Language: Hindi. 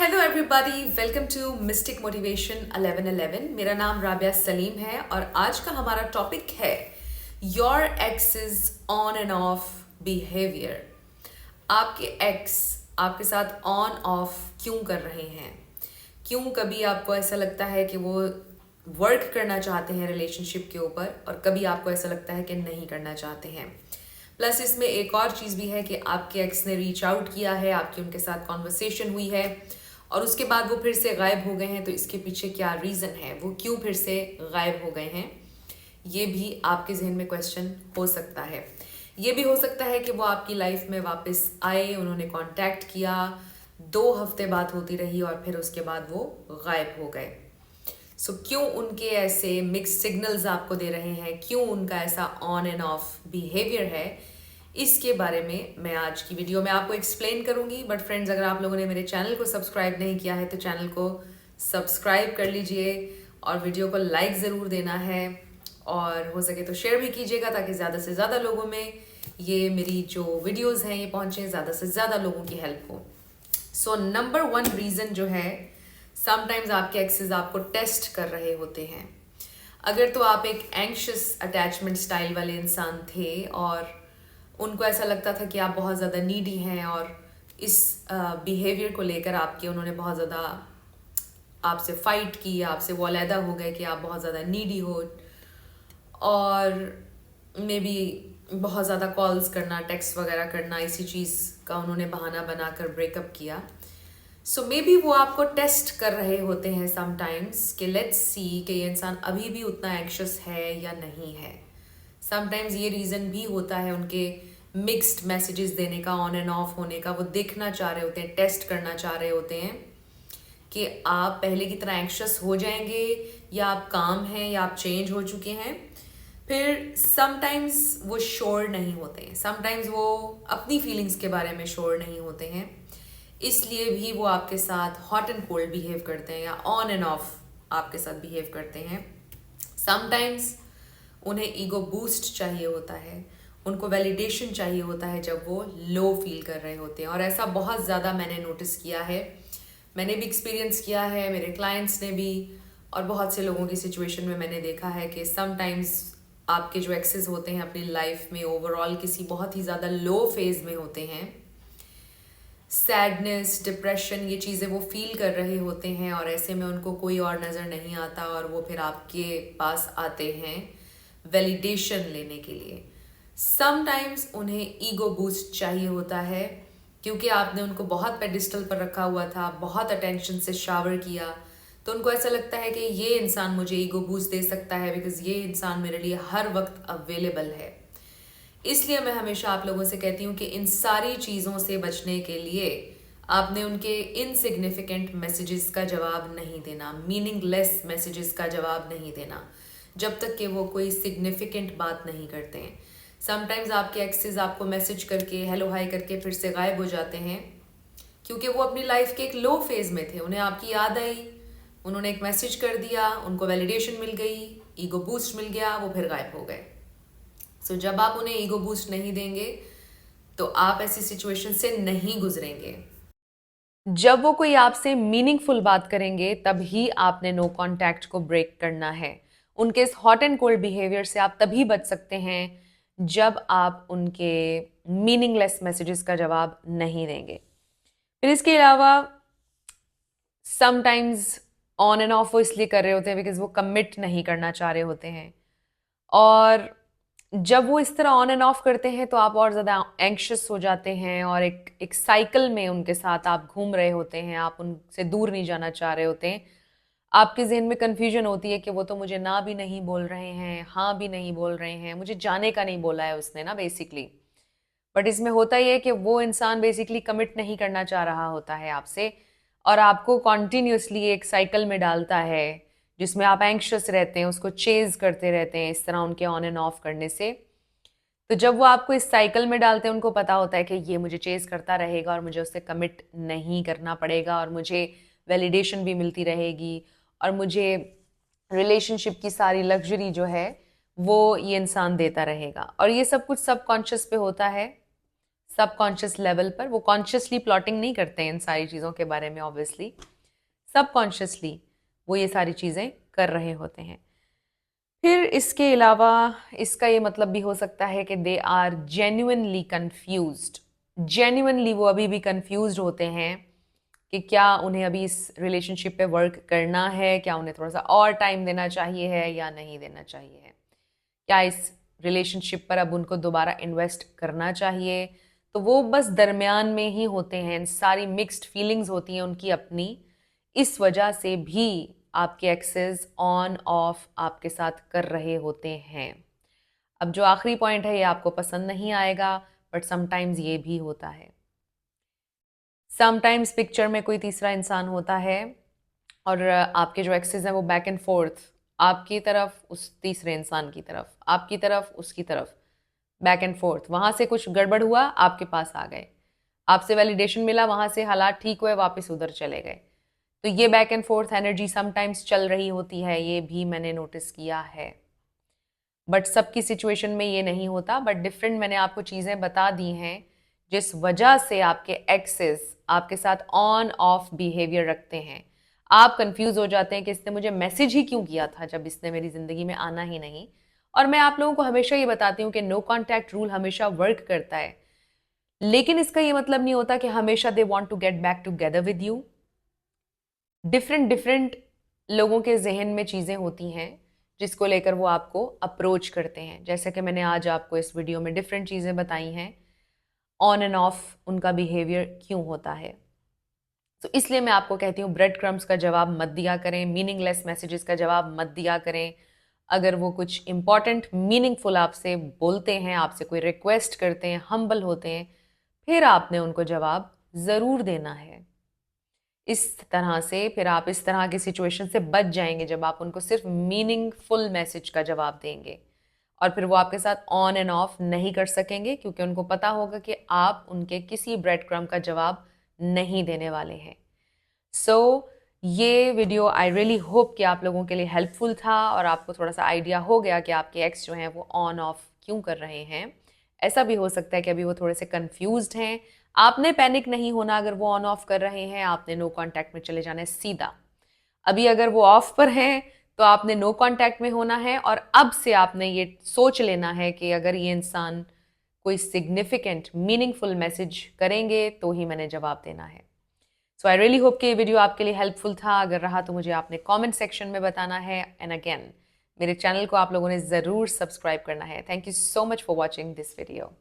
Hello everybody, welcome to mystic motivation 1111। मेरा नाम राबिया सलीम है और आज का हमारा टॉपिक है your ex's on and off behaviour. आपके एक्स आपके साथ ऑन ऑफ क्यों कर रहे हैं? क्यों कभी आपको ऐसा लगता है कि वो वर्क करना चाहते हैं रिलेशनशिप के ऊपर और कभी आपको ऐसा लगता है कि नहीं करना चाहते हैं। प्लस इसमें एक और चीज़ भी है कि आपके एक्स ने रीच आउट किया है, आपकी उनके साथ कॉन्वर्सेशन हुई है और उसके बाद वो फिर से गायब हो गए हैं। तो इसके पीछे क्या रीज़न है, वो क्यों फिर से गायब हो गए हैं, ये भी आपके जहन में क्वेश्चन हो सकता है। ये भी हो सकता है कि वो आपकी लाइफ में वापस आए, उन्होंने कांटेक्ट किया, 2 हफ्ते बात होती रही और फिर उसके बाद वो गायब हो गए। सो क्यों उनके ऐसे मिक्स सिग्नल्स आपको दे रहे हैं, क्यों उनका ऐसा ऑन एंड ऑफ बिहेवियर है, इसके बारे में मैं आज की वीडियो में आपको एक्सप्लेन करूंगी। बट फ्रेंड्स, अगर आप लोगों ने मेरे चैनल को सब्सक्राइब नहीं किया है तो चैनल को सब्सक्राइब कर लीजिए और वीडियो को लाइक ज़रूर देना है और हो सके तो शेयर भी कीजिएगा ताकि ज़्यादा से ज़्यादा लोगों में ये मेरी जो वीडियोज़ हैं ये पहुँचें, ज़्यादा से ज़्यादा लोगों की हेल्प हो। सो नंबर 1 रीज़न जो है, समटाइम्स आपके एक्सेस आपको टेस्ट कर रहे होते हैं। अगर तो आप एक एंग्शियस अटैचमेंट स्टाइल वाले इंसान थे और उनको ऐसा लगता था कि आप बहुत ज़्यादा नीडी हैं और इस बिहेवियर को लेकर आपके उन्होंने बहुत ज़्यादा आपसे फाइट की, आपसे वो अलहदा हो गए कि आप बहुत ज़्यादा नीडी हो और मे बी बहुत ज़्यादा कॉल्स करना, टेक्स्ट वगैरह करना, इसी चीज़ का उन्होंने बहाना बनाकर ब्रेकअप किया। सो मे बी वो आपको टेस्ट कर रहे होते हैं समटाइम्स कि लेट्स सी कि ये इंसान अभी भी उतना एंग्शियस है या नहीं है। समटाइम्स ये रीज़न भी होता है उनके मिक्स्ड मैसेजेस देने का, ऑन एंड ऑफ होने का। वो देखना चाह रहे होते हैं, टेस्ट करना चाह रहे होते हैं कि आप पहले की तरह एंग्शियस हो जाएंगे या आप काम हैं या आप चेंज हो चुके हैं। फिर समटाइम्स वो श्योर नहीं होते हैं, समटाइम्स वो अपनी फीलिंग्स के बारे में श्योर नहीं होते हैं, इसलिए भी वो आपके साथ हॉट एंड कोल्ड बिहेव करते हैं या ऑन एंड ऑफ आपके साथ बिहेव करते हैं। समटाइम्स उन्हें ईगो बूस्ट चाहिए होता है, उनको वैलिडेशन चाहिए होता है जब वो लो फील कर रहे होते हैं। और ऐसा बहुत ज़्यादा मैंने नोटिस किया है, मैंने भी एक्सपीरियंस किया है, मेरे क्लाइंट्स ने भी, और बहुत से लोगों की सिचुएशन में मैंने देखा है कि समटाइम्स आपके जो एक्सेस होते हैं अपनी लाइफ में ओवरऑल किसी बहुत ही ज़्यादा लो फेज में होते हैं। सैडनेस, डिप्रेशन, ये चीज़ें वो फील कर रहे होते हैं और ऐसे में उनको कोई और नज़र नहीं आता और वो फिर आपके पास आते हैं वैलिडेशन लेने के लिए। समटाइम्स उन्हें ईगो बूस्ट चाहिए होता है क्योंकि आपने उनको बहुत पेडिस्टल पर रखा हुआ था, बहुत अटेंशन से शावर किया, तो उनको ऐसा लगता है कि ये इंसान मुझे ईगो बूस्ट दे सकता है बिकॉज ये इंसान मेरे लिए हर वक्त अवेलेबल है। इसलिए मैं हमेशा आप लोगों से कहती हूँ कि इन सारी चीज़ों से बचने के लिए आपने उनके इनसिग्निफिकेंट मैसेजेस का जवाब नहीं देना, मीनिंगलेस मैसेजेस का जवाब नहीं देना जब तक कि वो कोई सिग्निफिकेंट बात नहीं करते हैं। समटाइम्स आपके एक्सेस आपको मैसेज करके, हेलो हाई करके फिर से गायब हो जाते हैं क्योंकि वो अपनी लाइफ के एक लो फेज में थे, उन्हें आपकी याद आई, उन्होंने एक मैसेज कर दिया, उनको वैलिडेशन मिल गई, ईगो बूस्ट मिल गया, वो फिर गायब हो गए। सो जब आप उन्हें ईगो बूस्ट नहीं देंगे तो आप ऐसी सिचुएशन से नहीं गुजरेंगे। जब वो कोई आपसे मीनिंगफुल बात करेंगे तभी आपने नो कांटेक्ट को ब्रेक करना है। उनके इस हॉट एंड कोल्ड बिहेवियर से आप तभी बच सकते हैं जब आप उनके मीनिंगलेस मैसेजेस का जवाब नहीं देंगे। फिर इसके अलावा समटाइम्स ऑन एंड ऑफ वो इसलिए कर रहे होते हैं बिकॉज वो कमिट नहीं करना चाह रहे होते हैं और जब वो इस तरह ऑन एंड ऑफ करते हैं तो आप और ज़्यादा एंग्शियस हो जाते हैं और एक साइकिल में उनके साथ आप घूम रहे होते हैं, आप उनसे दूर नहीं जाना चाह रहे होते हैं। आपके जहन में कन्फ्यूजन होती है कि वो तो मुझे ना भी नहीं बोल रहे हैं, हाँ भी नहीं बोल रहे हैं, मुझे जाने का नहीं बोला है उसने ना बेसिकली। बट इसमें होता ही है कि वो इंसान बेसिकली कमिट नहीं करना चाह रहा होता है आपसे और आपको कॉन्टिन्यूसली एक साइकिल में डालता है जिसमें आप एंग्शियस रहते हैं, उसको चेज करते रहते हैं इस तरह उनके ऑन एंड ऑफ करने से। तो जब वो आपको इस साइकिल में डालते हैं, उनको पता होता है कि ये मुझे चेज करता रहेगा और मुझे उससे कमिट नहीं करना पड़ेगा और मुझे वैलिडेशन भी मिलती रहेगी और मुझे रिलेशनशिप की सारी लग्जरी जो है वो ये इंसान देता रहेगा। और ये सब कुछ सबकॉन्शियस पे होता है, सबकॉन्शियस लेवल पर। वो कॉन्शियसली प्लॉटिंग नहीं करते हैं इन सारी चीज़ों के बारे में, ऑब्वियसली सबकॉन्शियसली वो ये सारी चीज़ें कर रहे होते हैं। फिर इसके अलावा इसका ये मतलब भी हो सकता है कि they are genuinely confused. Genuinely वो अभी भी कन्फ्यूज्ड होते हैं कि क्या उन्हें अभी इस रिलेशनशिप पे वर्क करना है, क्या उन्हें थोड़ा सा और टाइम देना चाहिए है या नहीं देना चाहिए है, क्या इस रिलेशनशिप पर अब उनको दोबारा इन्वेस्ट करना चाहिए। तो वो बस दरमियान में ही होते हैं, सारी मिक्स्ड फीलिंग्स होती हैं उनकी अपनी। इस वजह से भी आपके एक्सेस ऑन ऑफ आपके साथ कर रहे होते हैं। अब जो आखिरी पॉइंट है ये आपको पसंद नहीं आएगा, बट समटाइम्स ये भी होता है। समटाइम्स पिक्चर में कोई तीसरा इंसान होता है और आपके जो एक्सेस हैं वो बैक एंड फोर्थ, आपकी तरफ उस तीसरे इंसान की तरफ, आपकी तरफ उसकी तरफ, बैक एंड फोर्थ। वहां से कुछ गड़बड़ हुआ, आपके पास आ गए, आपसे वैलिडेशन मिला, वहां से हालात ठीक हुए, वापस उधर चले गए। तो ये back and fourth energy sometimes चल रही होती है, ये भी मैंने नोटिस किया है। बट सबकी सिचुएशन में ये नहीं होता, बट डिफरेंट मैंने आपको चीज़ें बता दी हैं जिस वजह से आपके एक्सेस आपके साथ ऑन ऑफ बिहेवियर रखते हैं। आप कंफ्यूज हो जाते हैं कि इसने मुझे मैसेज ही क्यों किया था जब इसने मेरी ज़िंदगी में आना ही नहीं। और मैं आप लोगों को हमेशा ये बताती हूँ कि नो कॉन्टैक्ट रूल हमेशा वर्क करता है, लेकिन इसका ये मतलब नहीं होता कि हमेशा they want to get back together with you. Different different लोगों के जहन में चीज़ें होती हैं जिसको लेकर वो आपको अप्रोच करते हैं। जैसे कि मैंने आज आपको इस वीडियो में डिफरेंट चीज़ें बताई हैं, ऑन एंड ऑफ उनका बिहेवियर क्यों होता है। तो इसलिए मैं आपको कहती हूँ ब्रेड क्रम्स का जवाब मत दिया करें, मीनिंगलेस मैसेजेस का जवाब मत दिया करें। अगर वो कुछ इंपॉर्टेंट मीनिंगफुल आपसे बोलते हैं, आपसे कोई रिक्वेस्ट करते हैं, हम्बल होते हैं, फिर आपने उनको जवाब ज़रूर देना है। इस तरह से फिर आप इस तरह की सिचुएशन से बच जाएंगे जब आप उनको सिर्फ मीनिंगफुल मैसेज का जवाब देंगे, और फिर वो आपके साथ ऑन एंड ऑफ नहीं कर सकेंगे क्योंकि उनको पता होगा कि आप उनके किसी ब्रेड क्रम्ब का जवाब नहीं देने वाले हैं। सो ये वीडियो आई रियली होप कि आप लोगों के लिए हेल्पफुल था और आपको थोड़ा सा आइडिया हो गया कि आपके एक्स जो हैं वो ऑन ऑफ क्यों कर रहे हैं। ऐसा भी हो सकता है कि अभी वो थोड़े से कंफ्यूज्ड हैं। आपने पैनिक नहीं होना अगर वो ऑन ऑफ कर रहे हैं, आपने नो कांटेक्ट में चले जाना है सीधा। अभी अगर वो ऑफ पर हैं तो आपने नो कांटेक्ट में होना है, और अब से आपने ये सोच लेना है कि अगर ये इंसान कोई सिग्निफिकेंट मीनिंगफुल मैसेज करेंगे तो ही मैंने जवाब देना है। सो आई रियली होप कि ये वीडियो आपके लिए हेल्पफुल था। अगर रहा तो मुझे आपने कमेंट सेक्शन में बताना है। एंड अगेन मेरे चैनल को आप लोगों ने ज़रूर सब्सक्राइब करना है। Thank you so much for watching this video.